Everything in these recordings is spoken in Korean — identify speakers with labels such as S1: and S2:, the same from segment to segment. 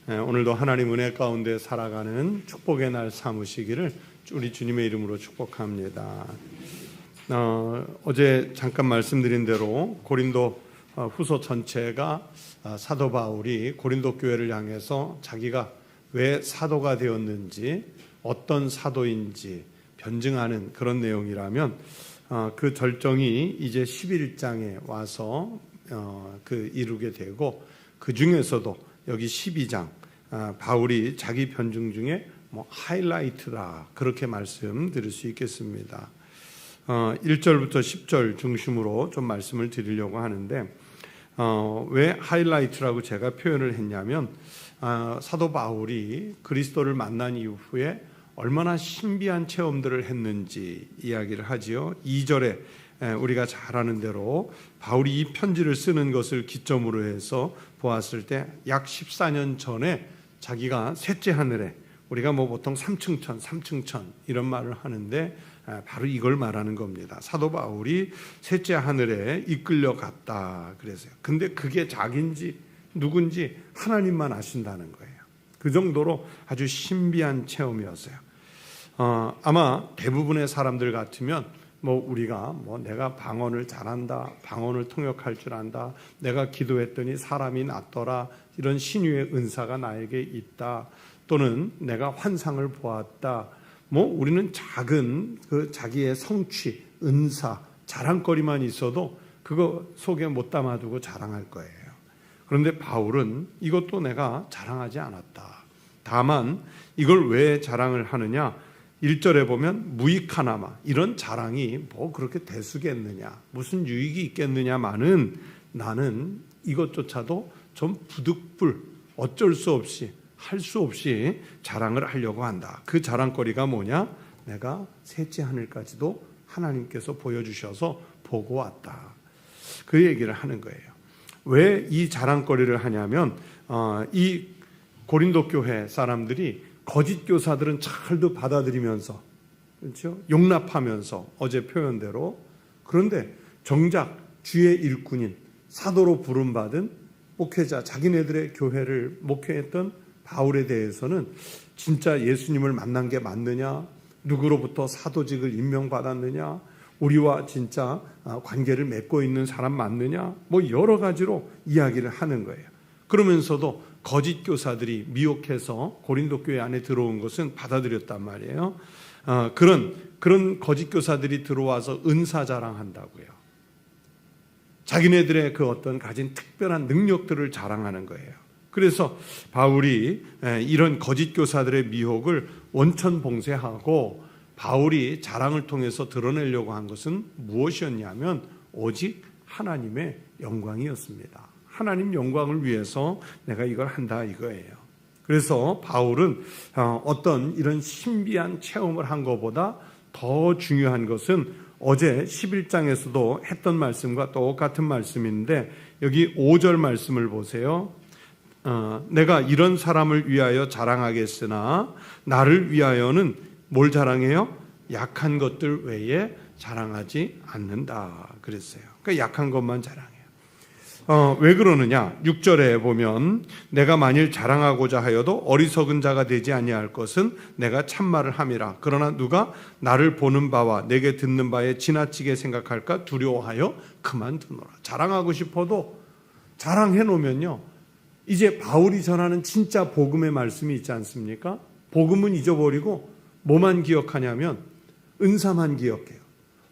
S1: 오늘도 하나님 은혜 가운데 살아가는 축복의 날 삼으시기를 우리 주님의 이름으로 축복합니다. 어제 잠깐 말씀드린 대로 고린도 후서 전체가 사도 바울이 고린도 교회를 향해서 자기가 왜 사도가 되었는지, 어떤 사도인지 변증하는 그런 내용이라면 그 절정이 이제 11장에 와서 이루게 되고, 그 중에서도 여기 12장 바울이 자기 변증 중에 하이라이트다, 그렇게 말씀드릴 수 있겠습니다. 1절부터 10절 중심으로 좀 말씀을 드리려고 하는데, 왜 하이라이트라고 제가 표현을 했냐면, 사도 바울이 그리스도를 만난 이후에 얼마나 신비한 체험들을 했는지 이야기를 하지요. 2절에 우리가 잘 아는 대로 바울이 이 편지를 쓰는 것을 기점으로 해서 보았을 때 약 14년 전에 자기가 셋째 하늘에, 우리가 보통 3층천 이런 말을 하는데 바로 이걸 말하는 겁니다. 사도 바울이 셋째 하늘에 이끌려 갔다 그래서요. 근데 그게 자기인지 누군지 하나님만 아신다는 거예요. 그 정도로 아주 신비한 체험이었어요. 아마 대부분의 사람들 같으면 우리가 내가 방언을 잘한다, 방언을 통역할 줄 안다, 내가 기도했더니 사람이 낫더라, 이런 신유의 은사가 나에게 있다, 또는 내가 환상을 보았다, 우리는 작은 자기의 성취, 은사, 자랑거리만 있어도 그거 속에 못 담아두고 자랑할 거예요. 그런데 바울은 이것도 내가 자랑하지 않았다. 다만 이걸 왜 자랑을 하느냐? 1절에 보면 무익하나마, 이런 자랑이 그렇게 대수겠느냐, 무슨 유익이 있겠느냐마는 나는 이것조차도 좀 부득불, 어쩔 수 없이, 할 수 없이 자랑을 하려고 한다. 그 자랑거리가 뭐냐? 내가 셋째 하늘까지도 하나님께서 보여주셔서 보고 왔다. 그 얘기를 하는 거예요. 왜 이 자랑거리를 하냐면, 이 고린도 교회 사람들이 거짓 교사들은 잘도 받아들이면서, 그렇죠? 용납하면서, 어제 표현대로. 그런데 정작 주의 일꾼인, 사도로 부름받은 목회자, 자기네들의 교회를 목회했던 바울에 대해서는 진짜 예수님을 만난 게 맞느냐, 누구로부터 사도직을 임명받았느냐, 우리와 진짜 관계를 맺고 있는 사람 맞느냐, 여러 가지로 이야기를 하는 거예요. 그러면서도 거짓 교사들이 미혹해서 고린도 교회 안에 들어온 것은 받아들였단 말이에요. 그런 거짓 교사들이 들어와서 은사 자랑한다고요. 자기네들의 그 어떤 가진 특별한 능력들을 자랑하는 거예요. 그래서 바울이 이런 거짓 교사들의 미혹을 원천 봉쇄하고 바울이 자랑을 통해서 드러내려고 한 것은 무엇이었냐면 오직 하나님의 영광이었습니다. 하나님 영광을 위해서 내가 이걸 한다, 이거예요. 그래서 바울은 어떤 이런 신비한 체험을 한 것보다 더 중요한 것은 어제 11장에서도 했던 말씀과 똑같은 말씀인데, 여기 5절 말씀을 보세요. 내가 이런 사람을 위하여 자랑하겠으나 나를 위하여는 뭘 자랑해요? 약한 것들 외에 자랑하지 않는다 그랬어요. 그러니까 약한 것만 자랑해요. 왜 그러느냐? 6절에 보면 내가 만일 자랑하고자 하여도 어리석은 자가 되지 아니할 것은 내가 참말을 함이라. 그러나 누가 나를 보는 바와 내게 듣는 바에 지나치게 생각할까 두려워하여 그만두노라. 자랑하고 싶어도 자랑해 놓으면요, 이제 바울이 전하는 진짜 복음의 말씀이 있지 않습니까? 복음은 잊어버리고 뭐만 기억하냐면 은사만 기억해요,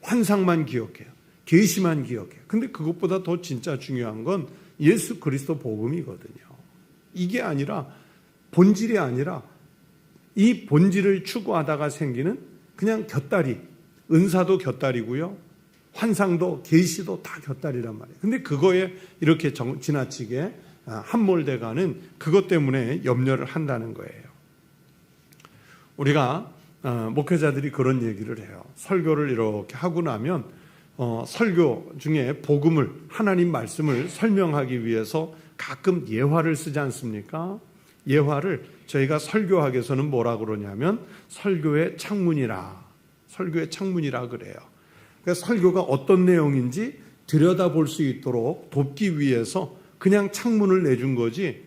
S1: 환상만 기억해요, 계시만 기억해요. 근데 그것보다 더 진짜 중요한 건 예수 그리스도 복음이거든요. 이게 아니라, 본질이 아니라 이 본질을 추구하다가 생기는 그냥 곁다리, 은사도 곁다리고요, 환상도 계시도 다 곁다리란 말이에요. 근데 그거에 이렇게 지나치게 함몰돼가는 그것 때문에 염려를 한다는 거예요. 우리가 목회자들이 그런 얘기를 해요. 설교를 이렇게 하고 나면 설교 중에 복음을, 하나님 말씀을 설명하기 위해서 가끔 예화를 쓰지 않습니까? 예화를 저희가 설교학에서는 뭐라 그러냐면 설교의 창문이라 그래요. 그러니까 설교가 어떤 내용인지 들여다볼 수 있도록 돕기 위해서 그냥 창문을 내준 거지,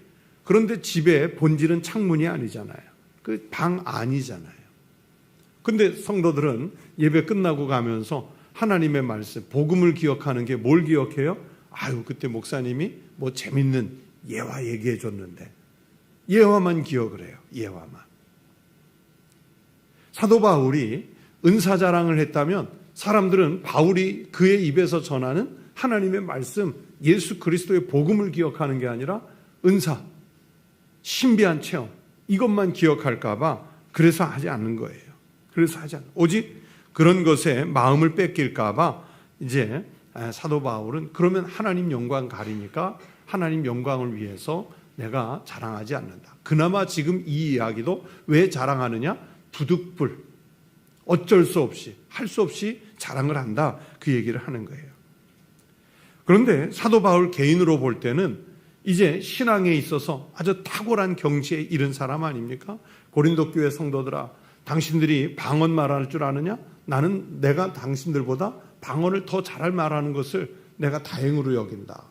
S1: 그런데 집의 본질은 창문이 아니잖아요. 그 방 안이잖아요. 근데 성도들은 예배 끝나고 가면서 하나님의 말씀, 복음을 기억하는 게 뭘 기억해요? 아유, 그때 목사님이 뭐 재밌는 예화 얘기해 줬는데, 예화만 기억을 해요. 예화만. 사도 바울이 은사 자랑을 했다면 사람들은 바울이 그의 입에서 전하는 하나님의 말씀, 예수 그리스도의 복음을 기억하는 게 아니라 은사, 신비한 체험, 이것만 기억할까 봐 그래서 하지 않는 거예요. 그래서 하지 않는, 오직 그런 것에 마음을 뺏길까 봐 이제 사도 바울은 그러면 하나님 영광 가리니까 하나님 영광을 위해서 내가 자랑하지 않는다. 그나마 지금 이 이야기도 왜 자랑하느냐? 부득불, 어쩔 수 없이, 할 수 없이 자랑을 한다. 그 얘기를 하는 거예요. 그런데 사도 바울 개인으로 볼 때는 이제 신앙에 있어서 아주 탁월한 경지에 이른 사람 아닙니까? 고린도 교회 성도들아, 당신들이 방언 말할 줄 아느냐? 나는 내가 당신들보다 방언을 더 잘할 말하는 것을 내가 다행으로 여긴다.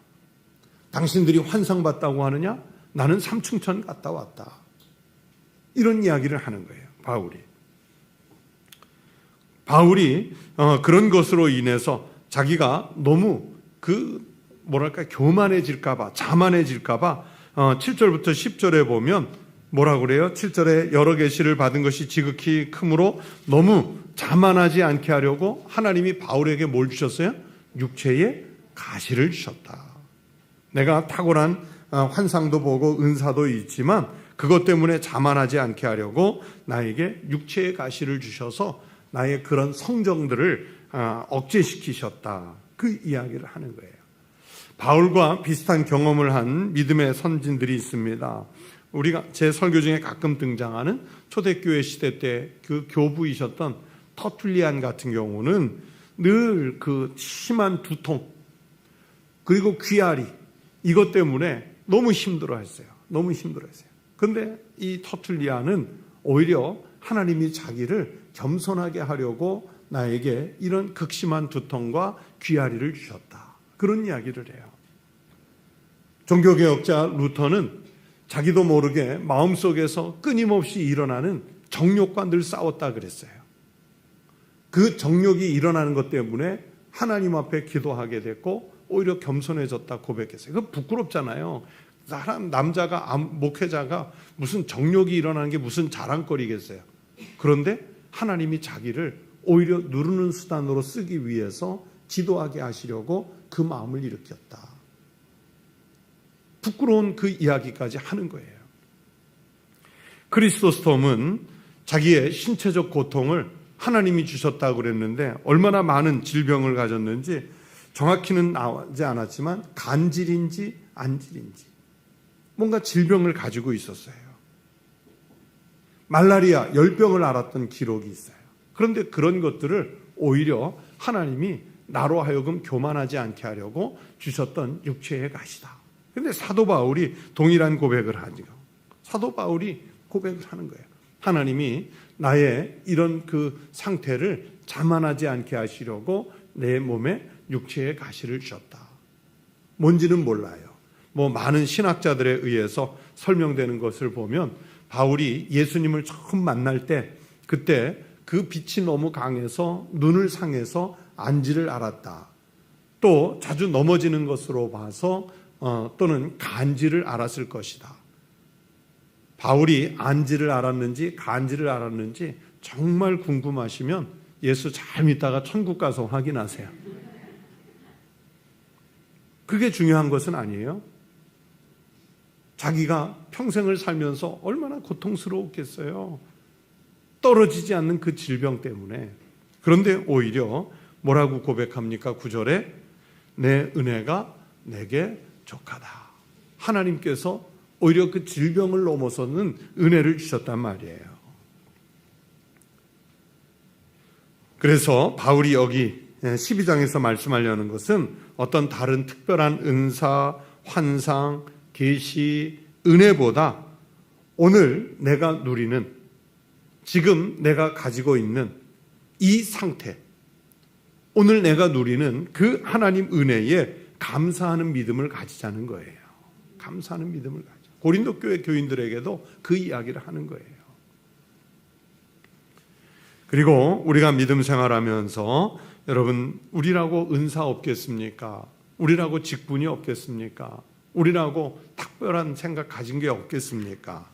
S1: 당신들이 환상 봤다고 하느냐? 나는 삼층천 갔다 왔다. 이런 이야기를 하는 거예요. 바울이 그런 것으로 인해서 자기가 너무 교만해질까봐, 자만해질까봐 7절부터 10절에 보면 뭐라고 그래요? 7절에 여러 계시를 받은 것이 지극히 크므로 너무 자만하지 않게 하려고 하나님이 바울에게 뭘 주셨어요? 육체의 가시를 주셨다. 내가 탁월한 환상도 보고 은사도 있지만 그것 때문에 자만하지 않게 하려고 나에게 육체의 가시를 주셔서 나의 그런 성정들을 억제시키셨다. 그 이야기를 하는 거예요. 바울과 비슷한 경험을 한 믿음의 선진들이 있습니다. 우리가 제 설교 중에 가끔 등장하는 초대교회 시대 때 그 교부이셨던 터툴리안 같은 경우는 늘 그 심한 두통 그리고 귀앓이 이것 때문에 너무 힘들어했어요. 그런데 이 터툴리안은 오히려 하나님이 자기를 겸손하게 하려고 나에게 이런 극심한 두통과 귀앓이를 주셨다. 그런 이야기를 해요. 종교개혁자 루터는 자기도 모르게 마음속에서 끊임없이 일어나는 정욕과 늘 싸웠다 그랬어요. 그 정욕이 일어나는 것 때문에 하나님 앞에 기도하게 됐고 오히려 겸손해졌다 고백했어요. 그건 부끄럽잖아요. 남자가, 목회자가 무슨 정욕이 일어나는 게 무슨 자랑거리겠어요. 그런데 하나님이 자기를 오히려 누르는 수단으로 쓰기 위해서 기도하게 하시려고 그 마음을 일으켰다. 부끄러운 그 이야기까지 하는 거예요. 크리스토스톰은 자기의 신체적 고통을 하나님이 주셨다고 그랬는데 얼마나 많은 질병을 가졌는지 정확히는 나오지 않았지만 간질인지 안질인지 뭔가 질병을 가지고 있었어요. 말라리아, 열병을 앓았던 기록이 있어요. 그런데 그런 것들을 오히려 하나님이 나로 하여금 교만하지 않게 하려고 주셨던 육체의 가시다. 그런데 사도 바울이 동일한 고백을 하죠. 사도 바울이 고백을 하는 거예요. 하나님이 나의 이런 그 상태를 자만하지 않게 하시려고 내 몸에 육체의 가시를 주셨다. 뭔지는 몰라요. 많은 신학자들에 의해서 설명되는 것을 보면 바울이 예수님을 처음 만날 때 그때 그 빛이 너무 강해서 눈을 상해서 안지를 알았다. 또 자주 넘어지는 것으로 봐서 또는 간지를 알았을 것이다. 바울이 안지를 알았는지 간지를 알았는지 정말 궁금하시면 예수 잘 믿다가 천국 가서 확인하세요. 그게 중요한 것은 아니에요. 자기가 평생을 살면서 얼마나 고통스러웠겠어요. 떨어지지 않는 그 질병 때문에. 그런데 오히려 뭐라고 고백합니까? 9절에 내 은혜가 내게 족하다. 하나님께서 오히려 그 질병을 넘어서는 은혜를 주셨단 말이에요. 그래서 바울이 여기 12장에서 말씀하려는 것은 어떤 다른 특별한 은사, 환상, 계시, 은혜보다 오늘 내가 누리는, 지금 내가 가지고 있는 이 상태, 오늘 내가 누리는 그 하나님 은혜에 감사하는 믿음을 가지자는 거예요. 감사하는 믿음을 가져. 고린도 교회 교인들에게도 그 이야기를 하는 거예요. 그리고 우리가 믿음 생활하면서 여러분, 우리라고 은사 없겠습니까? 우리라고 직분이 없겠습니까? 우리라고 특별한 생각 가진 게 없겠습니까?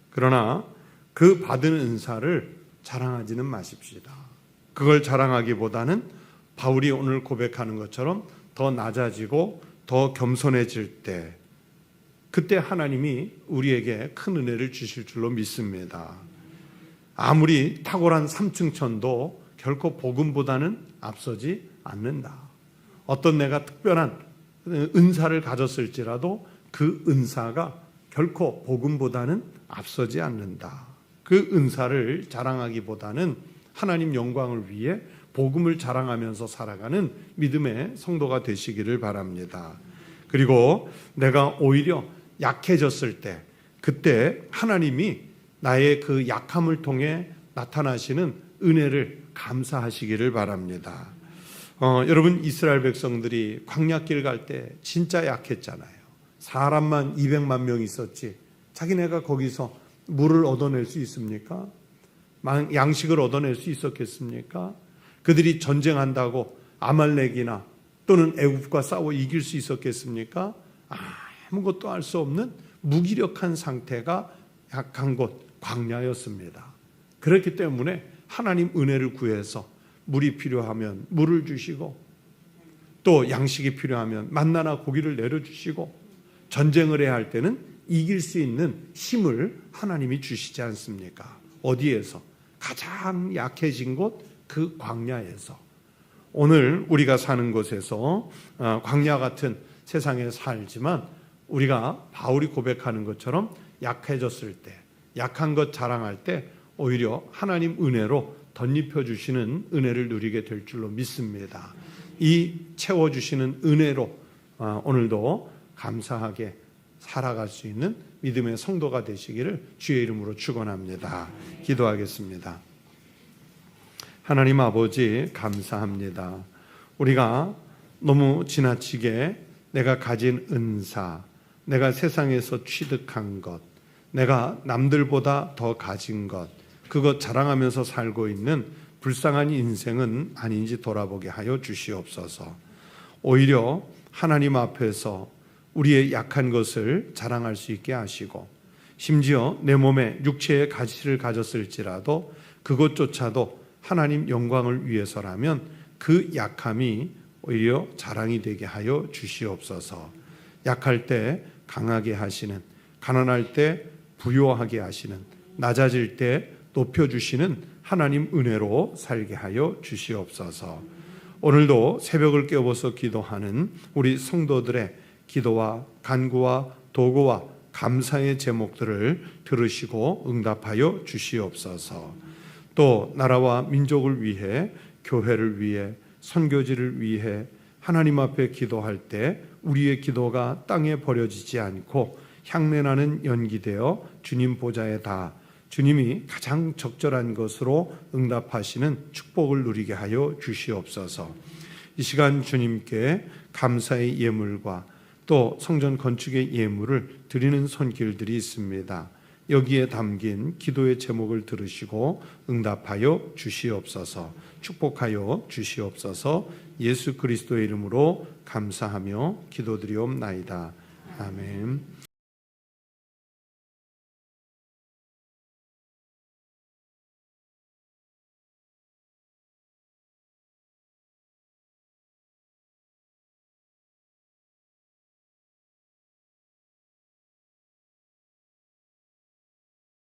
S1: 그러나 그 받은 은사를 자랑하지는 마십시다. 그걸 자랑하기보다는 바울이 오늘 고백하는 것처럼 더 낮아지고 더 겸손해질 때, 그때 하나님이 우리에게 큰 은혜를 주실 줄로 믿습니다. 아무리 탁월한 삼층천도 결코 복음보다는 앞서지 않는다. 어떤 내가 특별한 은사를 가졌을지라도 그 은사가 결코 복음보다는 앞서지 않는다. 그 은사를 자랑하기보다는 하나님 영광을 위해 복음을 자랑하면서 살아가는 믿음의 성도가 되시기를 바랍니다. 그리고 내가 오히려 약해졌을 때, 그때 하나님이 나의 그 약함을 통해 나타나시는 은혜를 감사하시기를 바랍니다. 여러분, 이스라엘 백성들이 광야길 갈 때 진짜 약했잖아요. 사람만 200만 명 있었지 자기네가 거기서 물을 얻어낼 수 있습니까? 양식을 얻어낼 수 있었겠습니까? 그들이 전쟁한다고 아말렉이나 또는 애굽과 싸워 이길 수 있었겠습니까? 아무것도 할 수 없는 무기력한 상태가 약한 곳 광야였습니다. 그렇기 때문에 하나님 은혜를 구해서 물이 필요하면 물을 주시고, 또 양식이 필요하면 만나나 고기를 내려주시고, 전쟁을 해야 할 때는 이길 수 있는 힘을 하나님이 주시지 않습니까? 어디에서? 가장 약해진 곳, 그 광야에서. 오늘 우리가 사는 곳에서 광야 같은 세상에 살지만 우리가 바울이 고백하는 것처럼 약해졌을 때, 약한 것 자랑할 때 오히려 하나님 은혜로 덧입혀 주시는 은혜를 누리게 될 줄로 믿습니다. 이 채워주시는 은혜로 오늘도 감사하게 살아갈 수 있는 믿음의 성도가 되시기를 주의 이름으로 축원합니다. 기도하겠습니다. 하나님 아버지, 감사합니다. 우리가 너무 지나치게 내가 가진 은사, 내가 세상에서 취득한 것, 내가 남들보다 더 가진 것, 그것 자랑하면서 살고 있는 불쌍한 인생은 아닌지 돌아보게 하여 주시옵소서. 오히려 하나님 앞에서 우리의 약한 것을 자랑할 수 있게 하시고, 심지어 내 몸에 육체의 가치를 가졌을지라도 그것조차도 하나님 영광을 위해서라면 그 약함이 오히려 자랑이 되게 하여 주시옵소서. 약할 때 강하게 하시는, 가난할 때 부요하게 하시는, 낮아질 때 높여주시는 하나님 은혜로 살게 하여 주시옵소서. 오늘도 새벽을 깨워서 기도하는 우리 성도들의 기도와 간구와 도구와 감사의 제목들을 들으시고 응답하여 주시옵소서. 또 나라와 민족을 위해, 교회를 위해, 선교지를 위해 하나님 앞에 기도할 때 우리의 기도가 땅에 버려지지 않고 향내나는 연기되어 주님 보좌에 닿아 주님이 가장 적절한 것으로 응답하시는 축복을 누리게 하여 주시옵소서. 이 시간 주님께 감사의 예물과 또 성전 건축의 예물을 드리는 손길들이 있습니다. 여기에 담긴 기도의 제목을 들으시고 응답하여 주시옵소서. 축복하여 주시옵소서. 예수 그리스도의 이름으로 감사하며 기도드리옵나이다. 아멘.